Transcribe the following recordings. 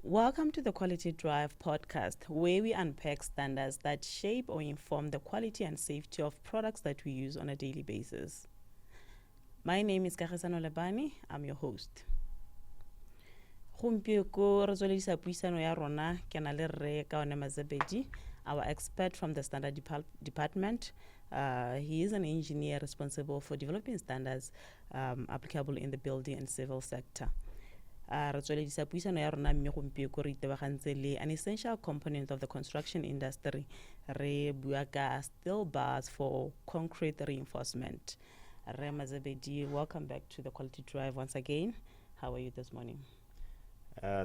Welcome to the Quality Drive podcast, where we unpack standards that shape or inform the quality and safety of products that we use on a daily basis. My name is 𝐂𝐎𝐍𝐂𝐑𝐄𝐋. I'm your host. Gompieko re tswelediša puisano ya rona ke na le rre Kaone Mazebedi, our expert from the Standard Department. He is an engineer responsible for developing standards applicable in the building and civil sector. Re tswelediša puisano ya rona mme gompieko re itebagantse le an essential component of the construction industry. Re bua ka steel bars for concrete reinforcement. Rre Mazebedi, welcome back to the Quality Drive once again. How are you this morning?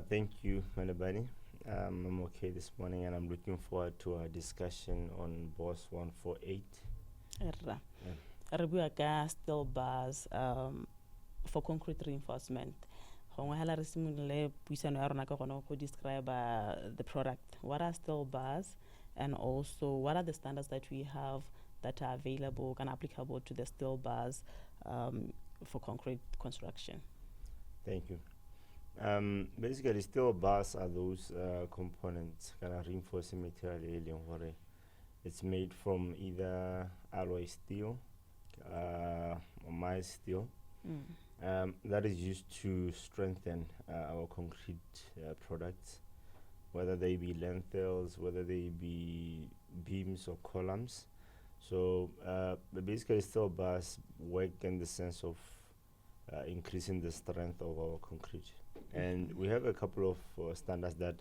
Thank you, Malebani. I'm okay this morning, and I'm looking forward to our discussion on BOSS 148. Re bua ka steel bars for concrete reinforcement. Gongwe hala re simolole puisano ya rona ka gone go describe the product. What are steel bars, and also what are the standards that we have that are available and applicable to the steel bars for concrete construction? Thank you. Basically, steel bars are those components kind of reinforcing material. It's made from either alloy steel or mild steel. That is used to strengthen our concrete products, whether they be lintels, whether they be beams or columns. So basically, steel bars work in the sense of increasing the strength of our concrete. And we have a couple of standards that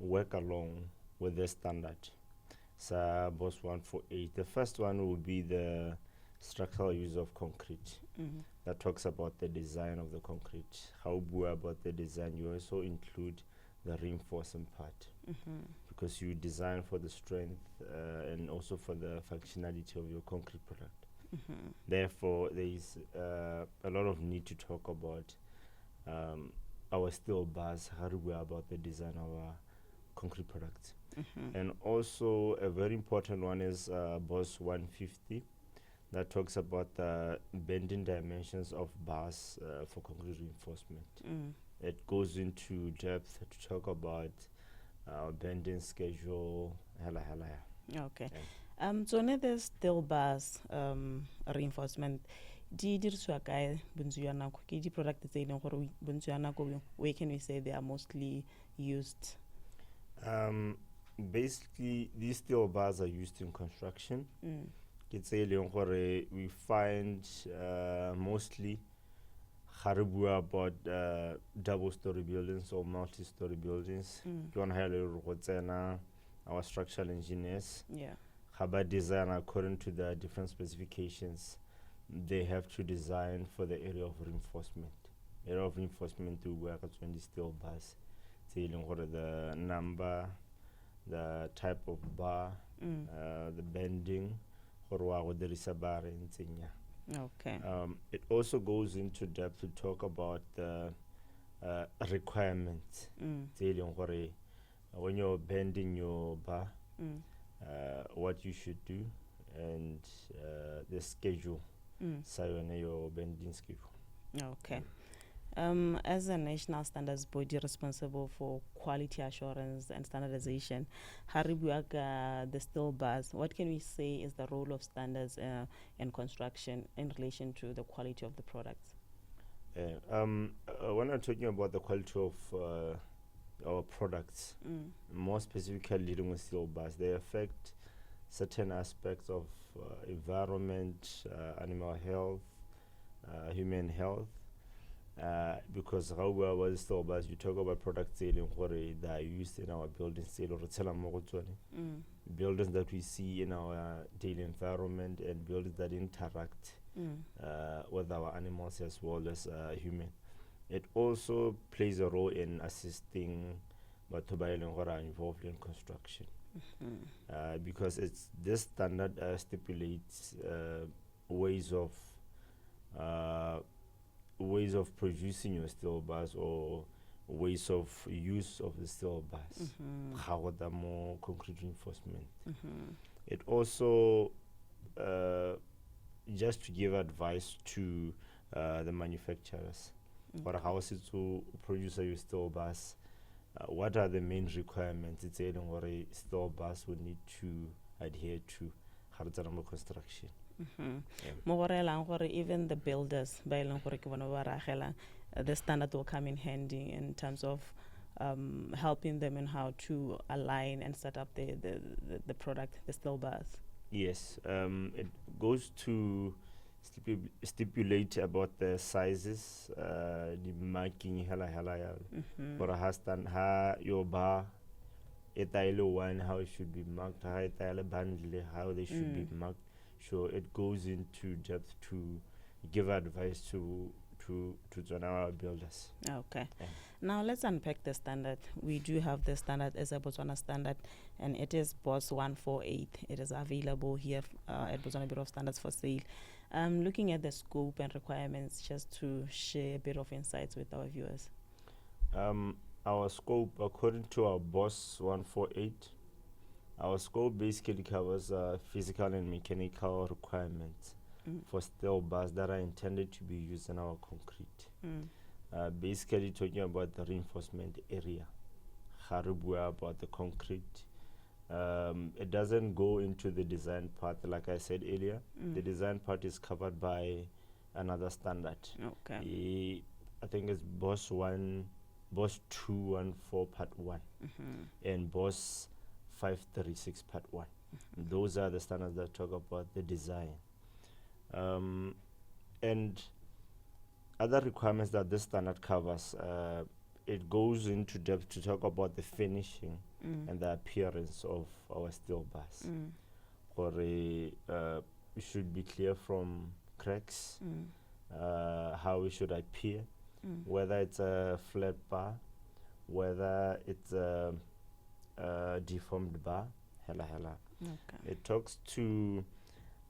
work along with this standard. So BOSS 148. The first one will be the structural use of concrete. That talks about the design of the concrete. How bua about the design, you also include the reinforcing part, because you design for the strength and also for the functionality of your concrete product. Therefore, there is a lot of need to talk about our steel bars, how do we go about the design of our concrete products. And also a very important one is BOSS 150. That talks about the bending dimensions of bars for concrete reinforcement. It goes into depth to talk about bending schedule. Okay. So the steel bars reinforcement, di dirisiwa kae bontsi jwa nako ke di product tse e leng gore bontsi jwa nako where can we say they are mostly used? Basically, these steel bars are used in construction. We find mostly Haribu about double-story buildings or multi-story buildings. Our structural engineers, Haba design according to the different specifications. They have to design for the area of reinforcement. Area of reinforcement to work at 20 steel bars. The number, the type of bar, the bending. Okay. It also goes into depth to talk about the requirements. When you're bending your bar, what you should do, and the schedule. Your bending schedule. Okay. As a national standards body responsible for quality assurance and standardization, Haribuaga, the steel bars, what can we say is the role of standards in construction in relation to the quality of the products? When I'm talking about the quality of our products, more specifically dealing with steel bars, they affect certain aspects of environment, animal health, human health. Because how we are steel bars, you talk about products that are used in our buildings, buildings that we see in our daily environment, and buildings that interact with our animals as well as human. It also plays a role in assisting Batobail who are involved in construction. Because it's this standard stipulates ways of producing your steel bars, or ways of use of the steel bars. How the more concrete reinforcement. It also just to give advice to the manufacturers. For how to produce your steel bars, what are the main requirements it's saying or a steel bus would need to adhere to construction. Even the builders, the standard will come in handy in terms of helping them in how to align and set up the product, the steel bars. Yes, it goes to stipulate about the sizes, the marking, for a stand, your bar, one, how it should be marked, bundle, how they should be marked. So it goes into depth to give advice to our builders. Okay. Yeah. Now let's unpack the standard. We do have the standard as a Botswana standard, and it is BOS 148. It is available here at Botswana Bureau of Standards for sale. Looking at the scope and requirements, just to share a bit of insights with our viewers. Our scope, according to our BOS 148, our scope basically covers physical and mechanical requirements for steel bars that are intended to be used in our concrete. Basically talking about the reinforcement area, about the concrete. It doesn't go into the design part, like I said earlier. The design part is covered by another standard. Okay. I think it's BOS 214 Part 1 and BOS 536 Part 1. Those are the standards that talk about the design. And other requirements that this standard covers, it goes into depth to talk about the finishing and the appearance of our steel bars. It should be clear from cracks, how it should appear, whether it's a flat bar, whether it's a deformed bar. Okay. It talks to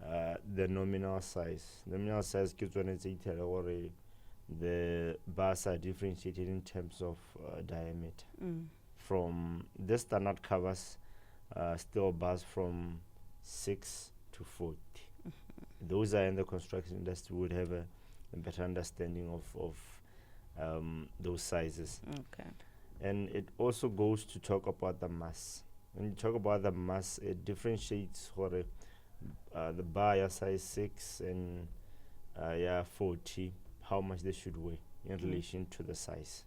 the nominal size. Nominal size gives when it's the bars are differentiated in terms of diameter. From this standard covers steel bars from 6 to 40. Those are in the construction industry would have a better understanding of those sizes. Okay. And it also goes to talk about the mass. When you talk about the mass, it differentiates for the bar size 6 and 40, how much they should weigh in relation to the size.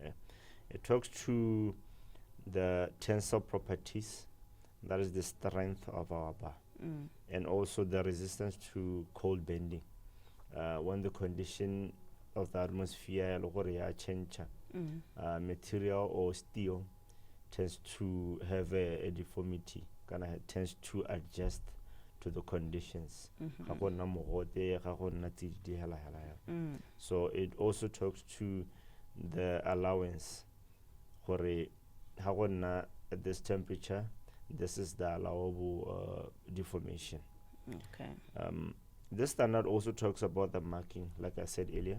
Yeah. It talks to the tensile properties, that is the strength of our bar, and also the resistance to cold bending. When the condition of the atmosphere change, material or steel tends to have a deformity, tends to adjust to the conditions. So it also talks to the allowance for at this temperature, this is the allowable deformation. Okay. This standard also talks about the marking, like I said earlier,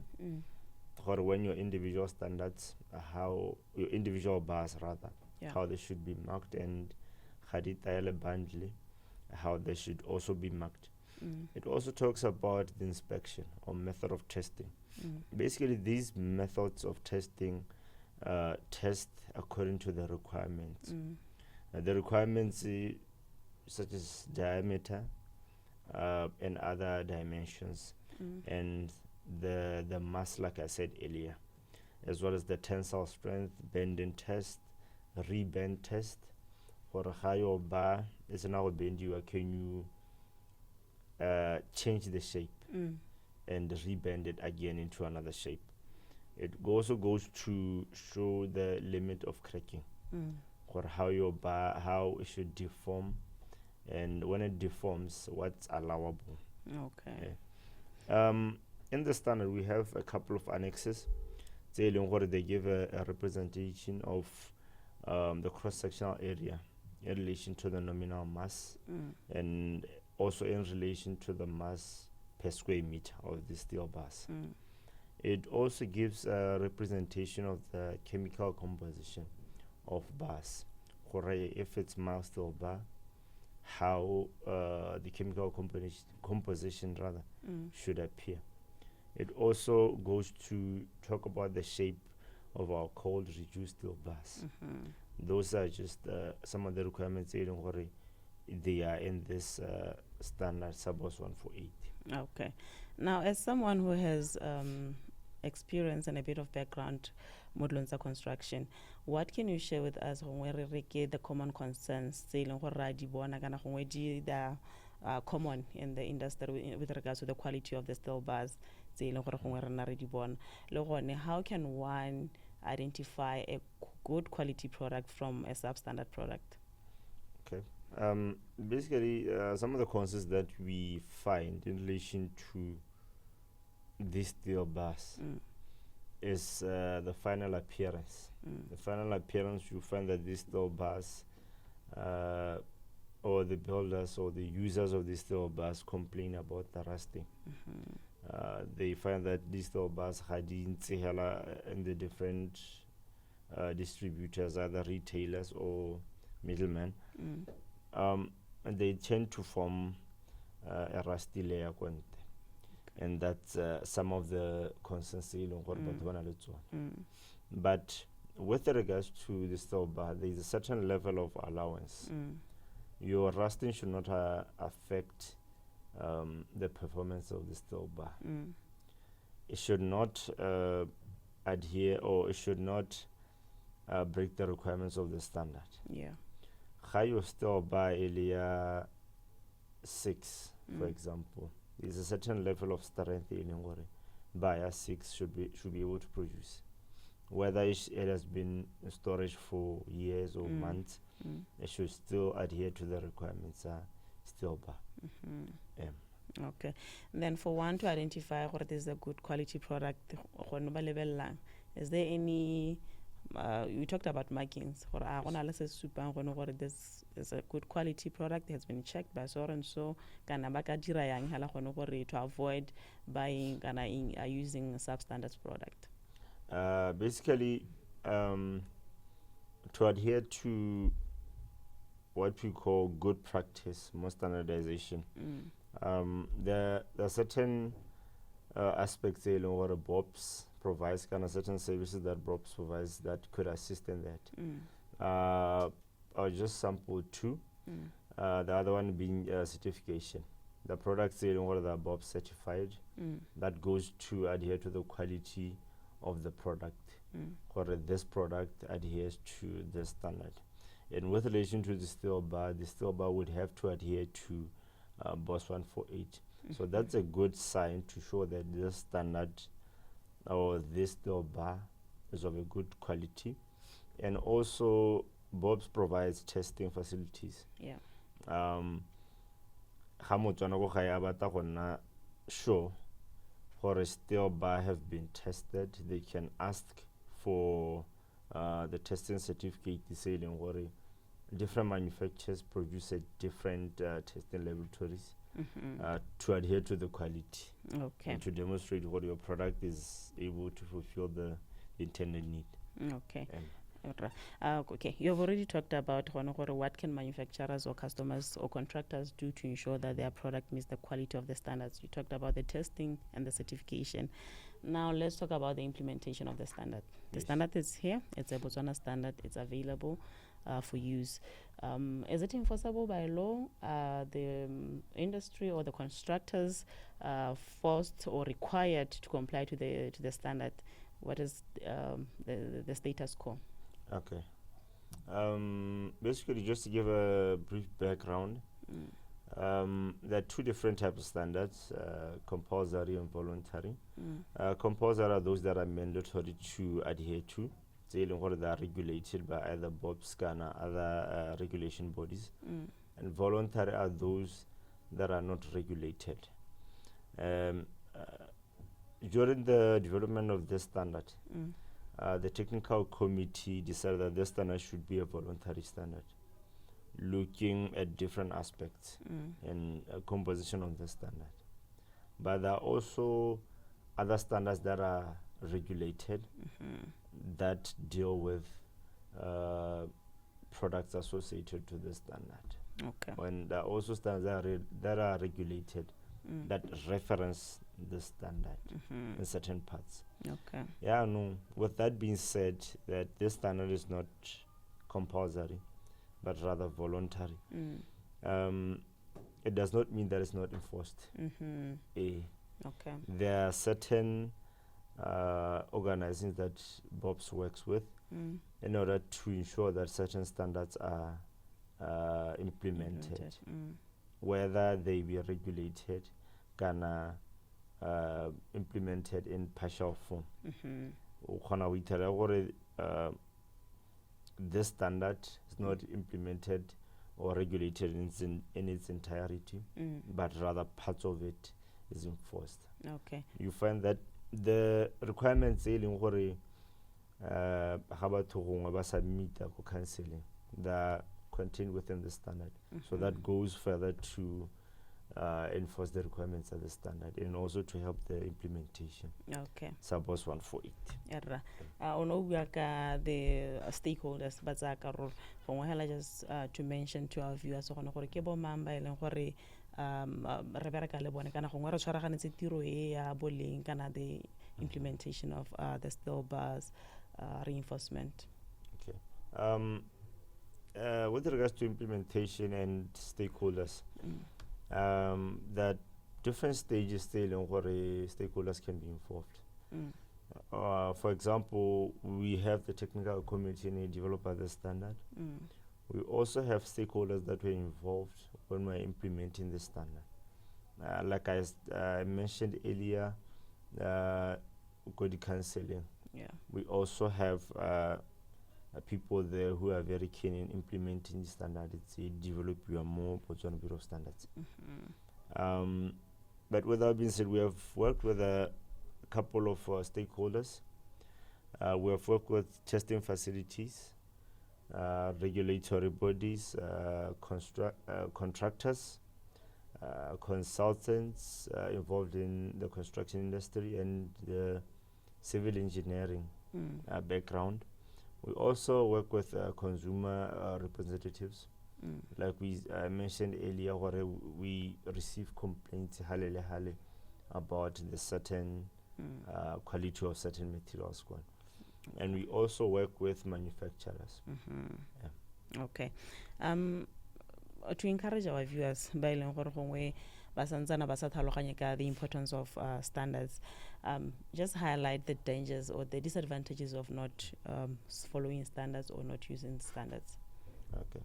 or when your individual standards, how your individual bars rather, how they should be marked, and bundle, how they should also be marked. It also talks about the inspection or method of testing. Basically, these methods of testing test according to the requirements. The requirements such as diameter and other dimensions, and the mass, like I said earlier, as well as the tensile strength, bending test, rebend test. For how your bar is now bend, can you change the shape and rebend it again into another shape. It also goes to show the limit of cracking, or how your bar, how it should deform, and when it deforms, what's allowable. Okay. In the standard, we have a couple of annexes. They give a representation of the cross-sectional area in relation to the nominal mass, and also in relation to the mass per square meter of the steel bars. It also gives a representation of the chemical composition of bars. If it's mild steel bar, how the chemical composition should appear. It also goes to talk about the shape of our cold reduced steel bars. Those are just some of the requirements they are in this standard Subos 148. Okay. Now, as someone who has experience and a bit of background modulonsa construction, what can you share with us on where the common concerns that are common in the industry with regards to the quality of the steel bars? How can one identify a good quality product from a substandard product? Okay. Basically, some of the concerns that we find in relation to these steel bars is the final appearance. The final appearance, you find that these steel bars, or the builders or the users of these steel bars complain about the rusting. They find that these steel bars in the different distributors, either retailers or middlemen, and they tend to form a rusty layer. And that's some of the concerns. But with regards to the steel bar, there is a certain level of allowance. Your rusting should not affect the performance of the steel bar. It should not adhere, or it should not break the requirements of the standard. Yeah. How your steel bar area 6, for example, there's a certain level of strength in bar 6 should be able to produce. Whether it has been in storage for years or months, it should still adhere to the requirements steel bar. Okay. And then for one to identify what is a good quality product, is there any, you talked about markings, or this is a good quality product, has been checked by so and so, to avoid buying and using a substandard product? Basically, to adhere to what we call good practice, more standardization, there are certain aspects what a BOPS provides, certain services that BOPS provides that could assist in that. I'll just sample two. The other one being certification. The products what are BOPS certified, that goes to adhere to the quality of the product, or this product adheres to the standard. And with relation to the steel bar would have to adhere to BOS 148. So that's a good sign to show that this standard or this steel bar is of a good quality. And also, BOPS provides testing facilities. Yeah. Sure, for a steel bar have been tested, they can ask for the testing certificate. Different manufacturers produce at different testing laboratories to adhere to the quality. Okay. And to demonstrate what your product is able to fulfill the intended need. Okay. Okay, you've already talked about what can manufacturers or customers or contractors do to ensure that their product meets the quality of the standards. You talked about the testing and the certification. Now let's talk about the implementation of the standard. The standard is here. It's a Botswana standard. It's available for use. Is it enforceable by law? The industry or the constructors forced or required to comply to the standard? What is the status quo? Okay. Basically, just to give a brief background, there are two different types of standards, compulsory and voluntary. Compulsory are those that are mandatory to adhere to. They are regulated by either BOPS or other regulation bodies. And voluntary are those that are not regulated. During the development of this standard, the technical committee decided that this standard should be a voluntary standard, looking at different aspects and composition of the standard. But there are also other standards that are regulated that deal with products associated to the standard. Okay. And there are also standards that are regulated that reference the standard in certain parts. Okay. Yeah, no. With that being said, that this standard is not compulsory, but rather voluntary. It does not mean that it's not enforced. Okay. There are certain organizations that BOPS works with in order to ensure that certain standards are implemented, whether they be regulated, implemented in partial form. This standard is not implemented or regulated in its entirety, but rather parts of it is enforced. Okay. You find that the requirements submit counseling that contained within the standard. So that goes further to enforce the requirements of the standard and also to help the implementation. Okay. Suppose 148. Erra. Ono buaka the stakeholders, but just to mention to our viewers, ono gore ke bo mamba e leng gore re bereka le bone kana gongwe re tshwaraganetse tiro e ya boleng kana the implementation of the steel bars reinforcement. Okay. With regards to implementation and stakeholders, that different stages still where stakeholders can be involved. For example, we have the technical committee and developer the standard. We also have stakeholders that were involved when we're implementing the standard. Like I mentioned earlier, good counseling. Yeah. We also have people there who are very keen in implementing the standard. It's develop your more Botswana Bureau of Standards. But with that being said, we have worked with a couple of stakeholders. We have worked with testing facilities, regulatory bodies, contractors, consultants involved in the construction industry and the civil engineering background. We also work with consumer representatives. Like we mentioned earlier, where we receive complaints about the certain quality of certain materials. And we also work with manufacturers. Yeah. Okay. To encourage our viewers, the importance of standards, just highlight the dangers or the disadvantages of not following standards or not using standards. Okay.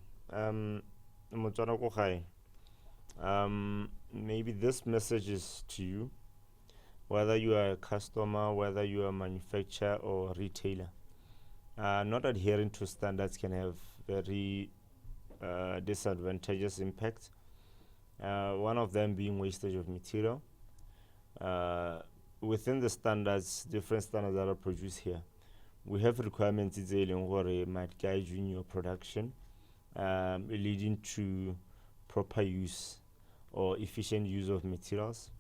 Maybe this message is to you, whether you are a customer, whether you are a manufacturer or retailer. Not adhering to standards can have very disadvantageous impacts. One of them being wastage of material. Within the standards, different standards that are produced here, we have requirements that might guide you in your production, leading to proper use or efficient use of materials,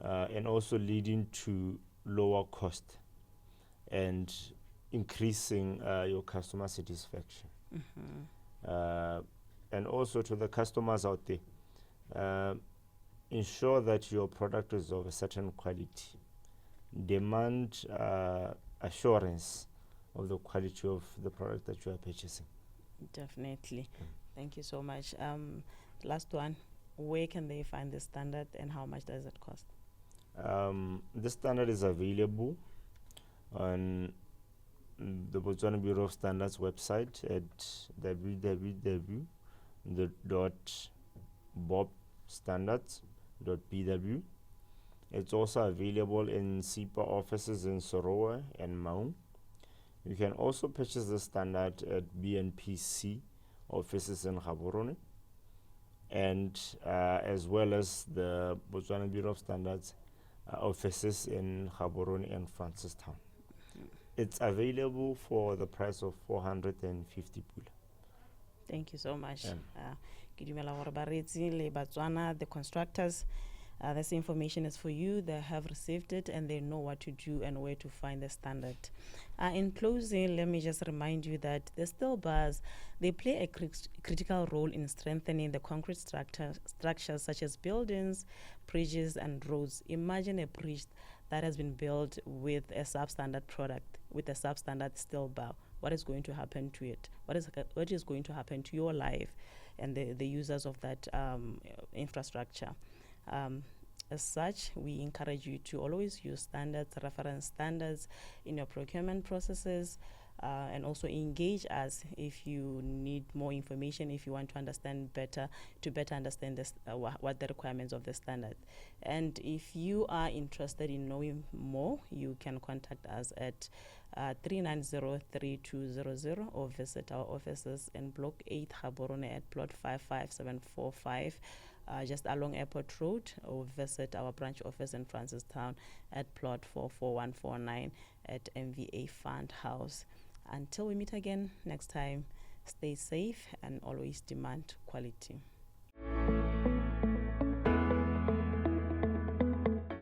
and also leading to lower cost and increasing your customer satisfaction. And also to the customers out there, ensure that your product is of a certain quality. Demand assurance of the quality of the product that you are purchasing. Definitely. Thank you so much. Last one, where can they find the standard and how much does it cost? This standard is available on the Botswana Bureau of Standards website at www.bobstandards.bw. It's also available in SEPA offices in Sorowa and Maun. You can also purchase the standard at BNPC offices in Gaborone, and as well as the Botswana Bureau of Standards offices in Gaborone and Francistown. It's available for the price of 450 pula. Thank you so much. The constructors, This information is for you. They have received it and they know what to do and where to find the standard. In closing, let me just remind you that the steel bars, they play a critical role in strengthening the concrete structures such as buildings, bridges, and roads. Imagine a bridge that has been built with a substandard product, with a substandard steel bar. What is going to happen to it? What is going to happen to your life and the users of that infrastructure? As such, we encourage you to always use standards, reference standards in your procurement processes, and also engage us if you need more information, if you want to understand better, to better understand this, what the requirements of the standard. And if you are interested in knowing more, you can contact us at 390-3200 or visit our offices in Block 8 Gaborone at plot 55745. Just along Airport Road, or visit our branch office in Francistown at plot 44149 at MVA Fund House. Until we meet again next time, stay safe and always demand quality.